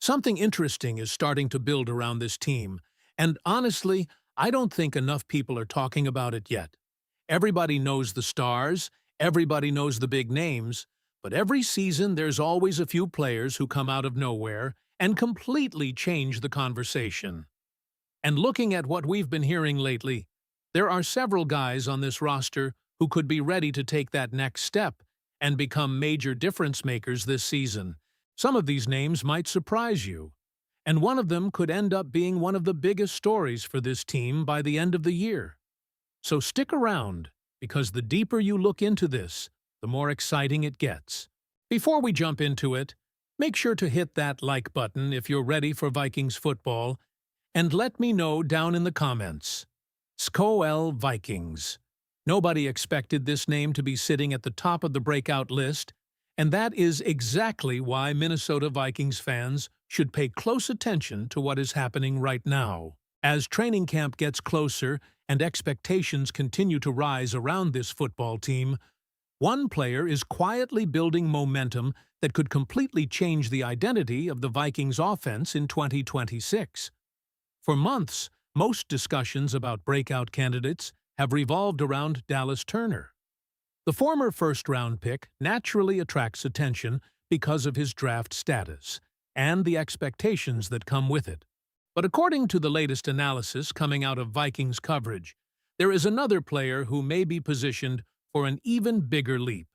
Something interesting is starting to build around this team, and honestly, I don't think enough people are talking about it yet. Everybody knows the stars, everybody knows the big names, but every season there's always a few players who come out of nowhere and completely change the conversation. And looking at what we've been hearing lately, there are several guys on this roster who could be ready to take that next step and become major difference makers this season. Some of these names might surprise you, and one of them could end up being one of the biggest stories for this team by the end of the year. So stick around, because the deeper you look into this, the more exciting it gets. Before we jump into it, make sure to hit that like button if you're ready for Vikings football, and let me know down in the comments. SKOL Vikings. Nobody expected this name to be sitting at the top of the breakout list, and that is exactly why Minnesota Vikings fans should pay close attention to what is happening right now. As training camp gets closer and expectations continue to rise around this football team, one player is quietly building momentum that could completely change the identity of the Vikings offense in 2026. For months, most discussions about breakout candidates have revolved around Dallas Turner. The former first-round pick naturally attracts attention because of his draft status and the expectations that come with it. But according to the latest analysis coming out of Vikings coverage, there is another player who may be positioned for an even bigger leap,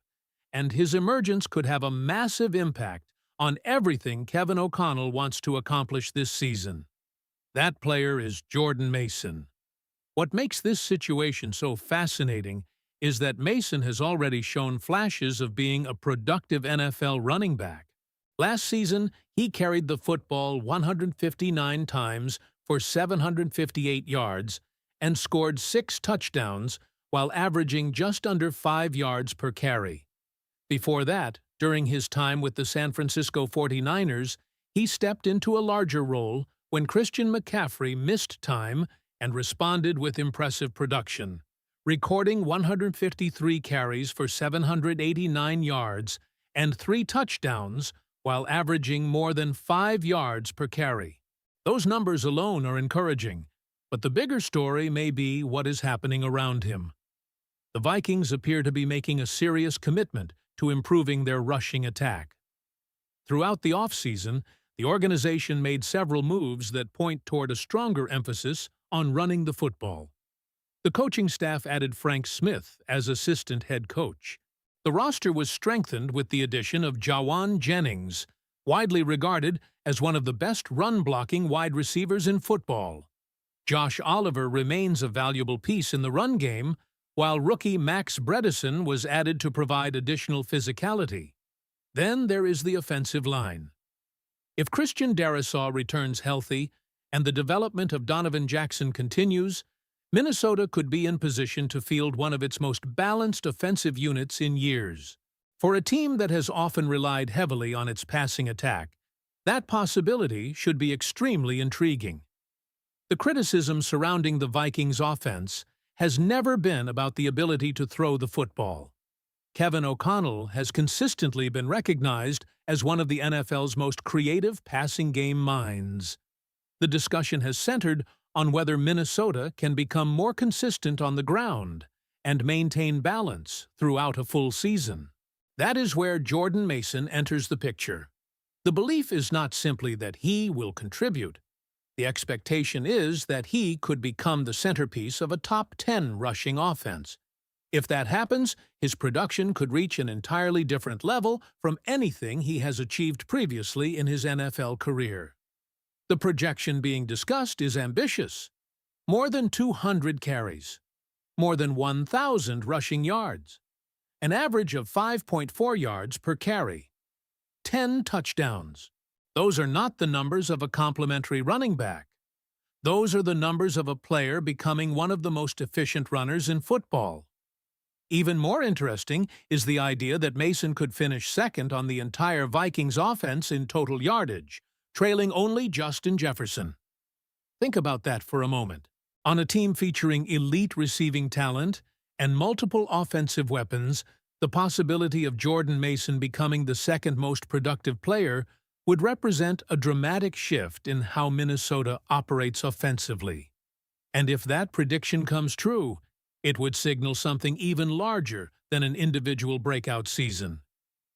and his emergence could have a massive impact on everything Kevin O'Connell wants to accomplish this season. That player is Jordan Mason. What makes this situation so fascinating is that Mason has already shown flashes of being a productive NFL running back. Last season, he carried the football 159 times for 758 yards and scored 6 touchdowns while averaging just under 5 yards per carry. Before that, during his time with the San Francisco 49ers, he stepped into a larger role when Christian McCaffrey missed time and responded with impressive production, recording 153 carries for 789 yards and 3 touchdowns while averaging more than 5 yards per carry. Those numbers alone are encouraging, but the bigger story may be what is happening around him. The Vikings appear to be making a serious commitment to improving their rushing attack. Throughout the offseason, the organization made several moves that point toward a stronger emphasis on running the football. The coaching staff added Frank Smith as assistant head coach. The roster was strengthened with the addition of Jawan Jennings, widely regarded as one of the best run-blocking wide receivers in football. Josh Oliver remains a valuable piece in the run game, while rookie Max Bredesen was added to provide additional physicality. Then there is the offensive line. If Christian Darrisaw returns healthy and the development of Donovan Jackson continues, Minnesota could be in position to field one of its most balanced offensive units in years. For a team that has often relied heavily on its passing attack, that possibility should be extremely intriguing. The criticism surrounding the Vikings' offense has never been about the ability to throw the football. Kevin O'Connell has consistently been recognized as one of the NFL's most creative passing game minds. The discussion has centered on whether Minnesota can become more consistent on the ground and maintain balance throughout a full season. That is where Jordan Mason enters the picture. The belief is not simply that he will contribute. The expectation is that he could become the centerpiece of a top 10 rushing offense. If that happens, his production could reach an entirely different level from anything he has achieved previously in his NFL career. The projection being discussed is ambitious. More than 200 carries, more than 1,000 rushing yards, an average of 5.4 yards per carry, 10 touchdowns. Those are not the numbers of a complimentary running back. Those are the numbers of a player becoming one of the most efficient runners in football. Even more interesting is the idea that Mason could finish second on the entire Vikings offense in total yardage, trailing only Justin Jefferson. Think about that for a moment. On a team featuring elite receiving talent and multiple offensive weapons, the possibility of Jordan Mason becoming the second most productive player would represent a dramatic shift in how Minnesota operates offensively. And if that prediction comes true, it would signal something even larger than an individual breakout season.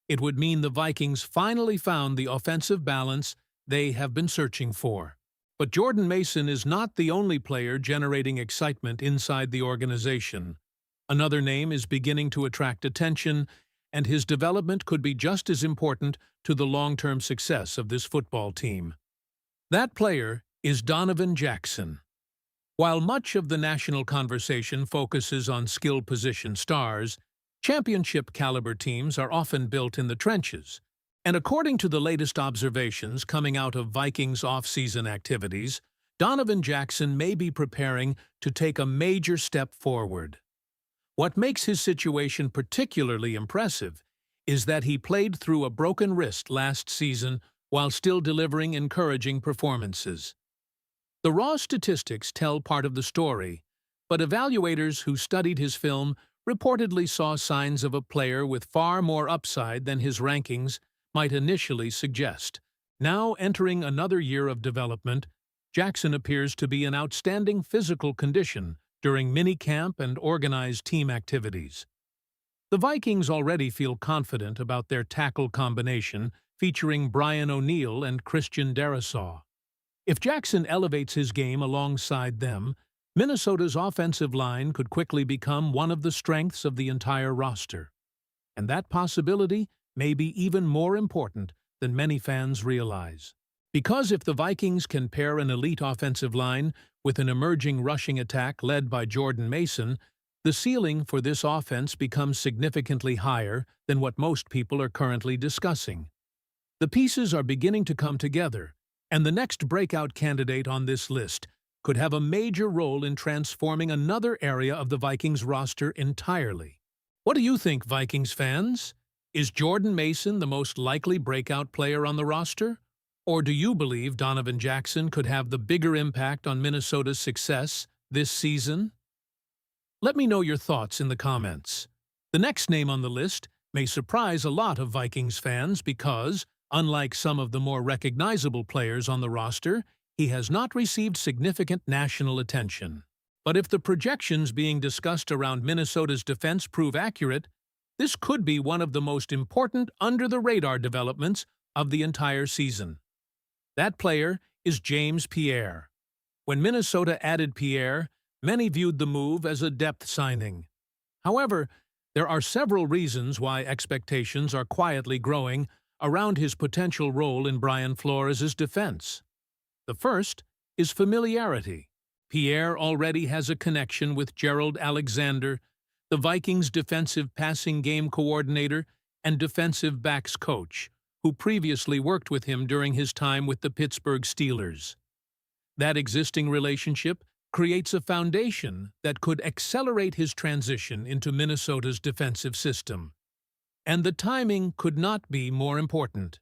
It would mean the Vikings finally found the offensive balance they have been searching for. But Jordan Mason is not the only player generating excitement inside the organization. Another name is beginning to attract attention, and his development could be just as important to the long-term success of this football team. That player is Donovan Jackson. While much of the national conversation focuses on skill position stars, championship-caliber teams are often built in the trenches. And according to the latest observations coming out of Vikings off-season activities, Donovan Jackson may be preparing to take a major step forward. What makes his situation particularly impressive is that he played through a broken wrist last season while still delivering encouraging performances. The raw statistics tell part of the story, but evaluators who studied his film reportedly saw signs of a player with far more upside than his rankings might initially suggest. Now entering another year of development, Jackson appears to be in outstanding physical condition during minicamp and organized team activities. The Vikings already feel confident about their tackle combination featuring Brian O'Neill and Christian Darrisaw. If Jackson elevates his game alongside them, Minnesota's offensive line could quickly become one of the strengths of the entire roster. And that possibility may be even more important than many fans realize. Because if the Vikings can pair an elite offensive line with an emerging rushing attack led by Jordan Mason, the ceiling for this offense becomes significantly higher than what most people are currently discussing. The pieces are beginning to come together, and the next breakout candidate on this list could have a major role in transforming another area of the Vikings roster entirely. What do you think, Vikings fans? Is Jordan Mason the most likely breakout player on the roster? Or do you believe Donovan Jackson could have the bigger impact on Minnesota's success this season? Let me know your thoughts in the comments. The next name on the list may surprise a lot of Vikings fans because, unlike some of the more recognizable players on the roster, he has not received significant national attention. But if the projections being discussed around Minnesota's defense prove accurate, this could be one of the most important under-the-radar developments of the entire season. That player is James Pierre. When Minnesota added Pierre, many viewed the move as a depth signing. However, there are several reasons why expectations are quietly growing around his potential role in Brian Flores' defense. The first is familiarity. Pierre already has a connection with Gerald Alexander, the Vikings' defensive passing game coordinator and defensive backs coach, who previously worked with him during his time with the Pittsburgh Steelers. That existing relationship creates a foundation that could accelerate his transition into Minnesota's defensive system. And the timing could not be more important.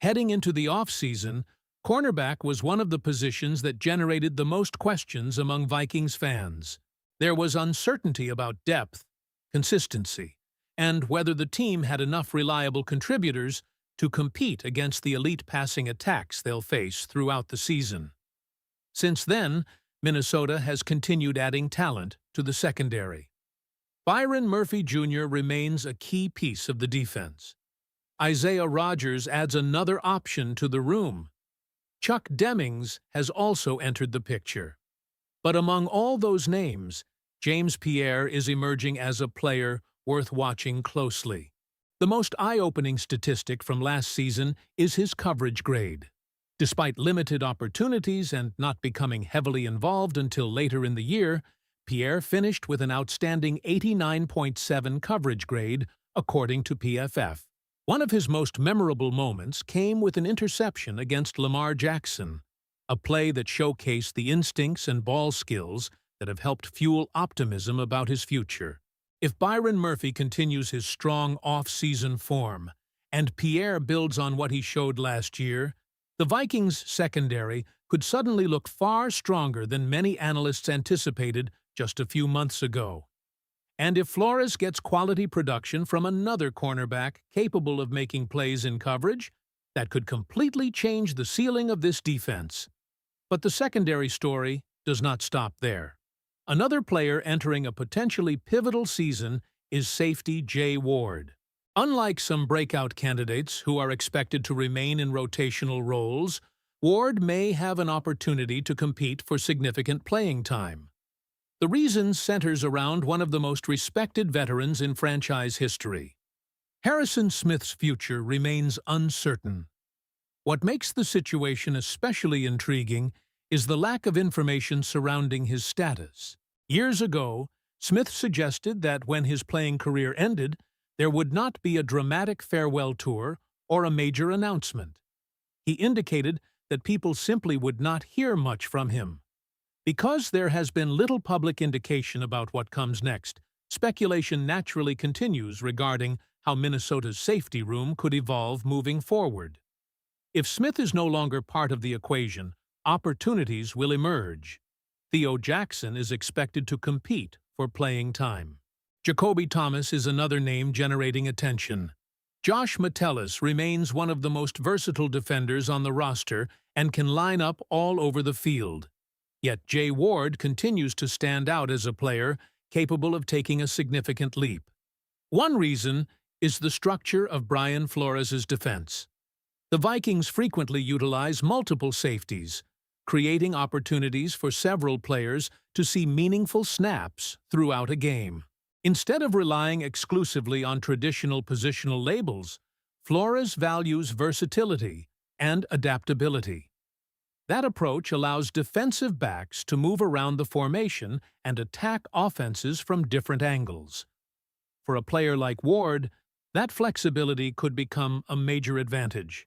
Heading into the offseason, cornerback was one of the positions that generated the most questions among Vikings fans. There was uncertainty about depth, consistency, and whether the team had enough reliable contributors to compete against the elite passing attacks they'll face throughout the season. Since then, Minnesota has continued adding talent to the secondary. Byron Murphy Jr. remains a key piece of the defense. Isaiah Rodgers adds another option to the room. Chuck Demmings has also entered the picture. But among all those names, James Pierre is emerging as a player worth watching closely. The most eye-opening statistic from last season is his coverage grade. Despite limited opportunities and not becoming heavily involved until later in the year, Pierre finished with an outstanding 89.7 coverage grade, according to PFF. One of his most memorable moments came with an interception against Lamar Jackson, a play that showcased the instincts and ball skills that have helped fuel optimism about his future. If Byron Murphy continues his strong off-season form, and Pierre builds on what he showed last year, the Vikings' secondary could suddenly look far stronger than many analysts anticipated just a few months ago. And if Flores gets quality production from another cornerback capable of making plays in coverage, that could completely change the ceiling of this defense. But the secondary story does not stop there. Another player entering a potentially pivotal season is safety Jay Ward. Unlike some breakout candidates who are expected to remain in rotational roles, Ward may have an opportunity to compete for significant playing time. The reason centers around one of the most respected veterans in franchise history. Harrison Smith's future remains uncertain. What makes the situation especially intriguing is the lack of information surrounding his status. Years ago, Smith suggested that when his playing career ended, there would not be a dramatic farewell tour or a major announcement. He indicated that people simply would not hear much from him. Because there has been little public indication about what comes next, speculation naturally continues regarding how Minnesota's safety room could evolve moving forward. If Smith is no longer part of the equation, opportunities will emerge. Theo Jackson is expected to compete for playing time. Jacoby Thomas is another name generating attention. Josh Metellus remains one of the most versatile defenders on the roster and can line up all over the field. Yet Jay Ward continues to stand out as a player capable of taking a significant leap. One reason is the structure of Brian Flores' defense. The Vikings frequently utilize multiple safeties, creating opportunities for several players to see meaningful snaps throughout a game. Instead of relying exclusively on traditional positional labels, Flores values versatility and adaptability. That approach allows defensive backs to move around the formation and attack offenses from different angles. For a player like Ward, that flexibility could become a major advantage.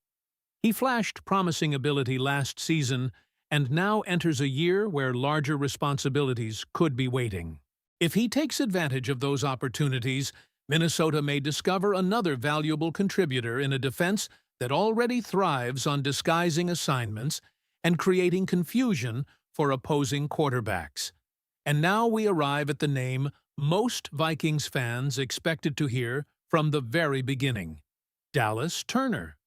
He flashed promising ability last season and now enters a year where larger responsibilities could be waiting. If he takes advantage of those opportunities, Minnesota may discover another valuable contributor in a defense that already thrives on disguising assignments and creating confusion for opposing quarterbacks. And now we arrive at the name most Vikings fans expected to hear from the very beginning: Dallas Turner.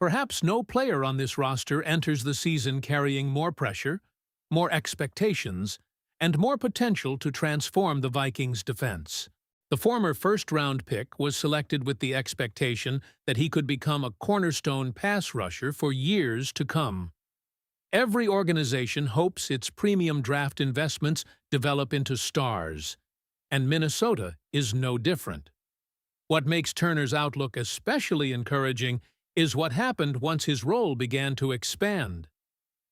Perhaps no player on this roster enters the season carrying more pressure, more expectations, and more potential to transform the Vikings' defense. The former first-round pick was selected with the expectation that he could become a cornerstone pass rusher for years to come. Every organization hopes its premium draft investments develop into stars, and Minnesota is no different. What makes Turner's outlook especially encouraging is what happened once his role began to expand.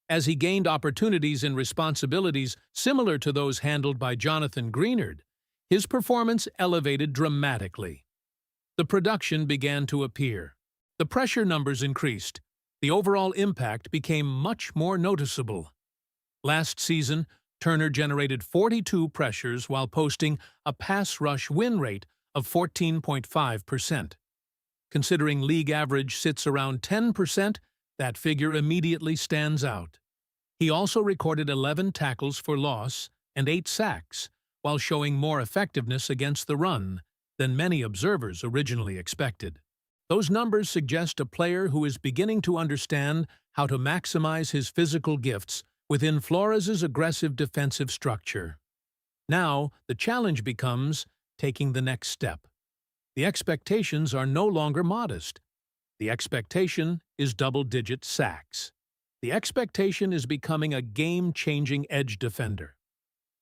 As he gained opportunities and responsibilities similar to those handled by Jonathan Greenard, his performance elevated dramatically. The production began to appear. The pressure numbers increased. The overall impact became much more noticeable. Last season, Turner generated 42 pressures while posting a pass rush win rate of 14.5%. Considering league average sits around 10%, that figure immediately stands out. He also recorded 11 tackles for loss and 8 sacks, while showing more effectiveness against the run than many observers originally expected. Those numbers suggest a player who is beginning to understand how to maximize his physical gifts within Flores' aggressive defensive structure. Now, the challenge becomes taking the next step. The expectations are no longer modest. The expectation is double-digit sacks. The expectation is becoming a game-changing edge defender.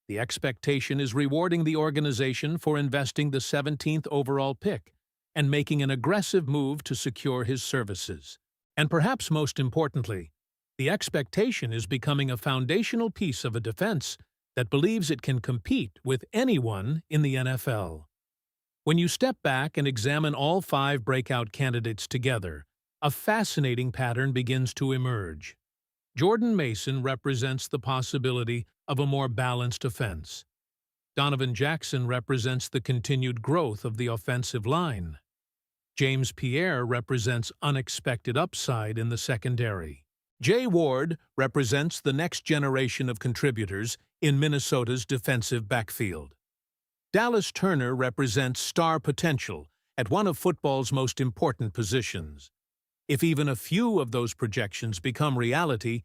The expectation is rewarding the organization for investing the 17th overall pick and making an aggressive move to secure his services. And perhaps most importantly, the expectation is becoming a foundational piece of a defense that believes it can compete with anyone in the NFL. When you step back and examine all 5 breakout candidates together, a fascinating pattern begins to emerge. Jordan Mason represents the possibility of a more balanced offense. Donovan Jackson represents the continued growth of the offensive line. James Pierre represents unexpected upside in the secondary. Jay Ward represents the next generation of contributors in Minnesota's defensive backfield. Dallas Turner represents star potential at one of football's most important positions. If even a few of those projections become reality,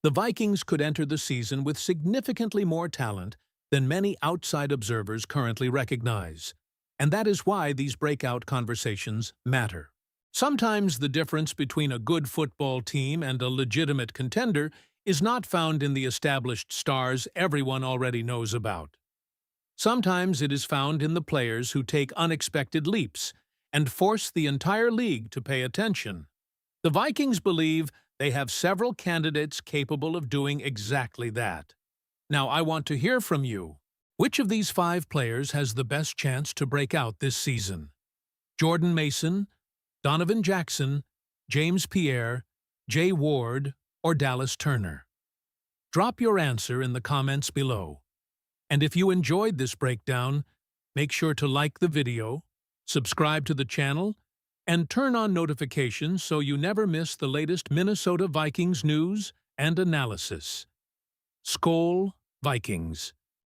the Vikings could enter the season with significantly more talent than many outside observers currently recognize. And that is why these breakout conversations matter. Sometimes the difference between a good football team and a legitimate contender is not found in the established stars everyone already knows about. Sometimes it is found in the players who take unexpected leaps and force the entire league to pay attention. The Vikings believe they have several candidates capable of doing exactly that. Now, I want to hear from you. Which of these 5 players has the best chance to break out this season? Jordan Mason, Donovan Jackson, James Pierre, Jay Ward, or Dallas Turner? Drop your answer in the comments below. And if you enjoyed this breakdown, make sure to like the video, subscribe to the channel, and turn on notifications so you never miss the latest Minnesota Vikings news and analysis. SKOL Vikings.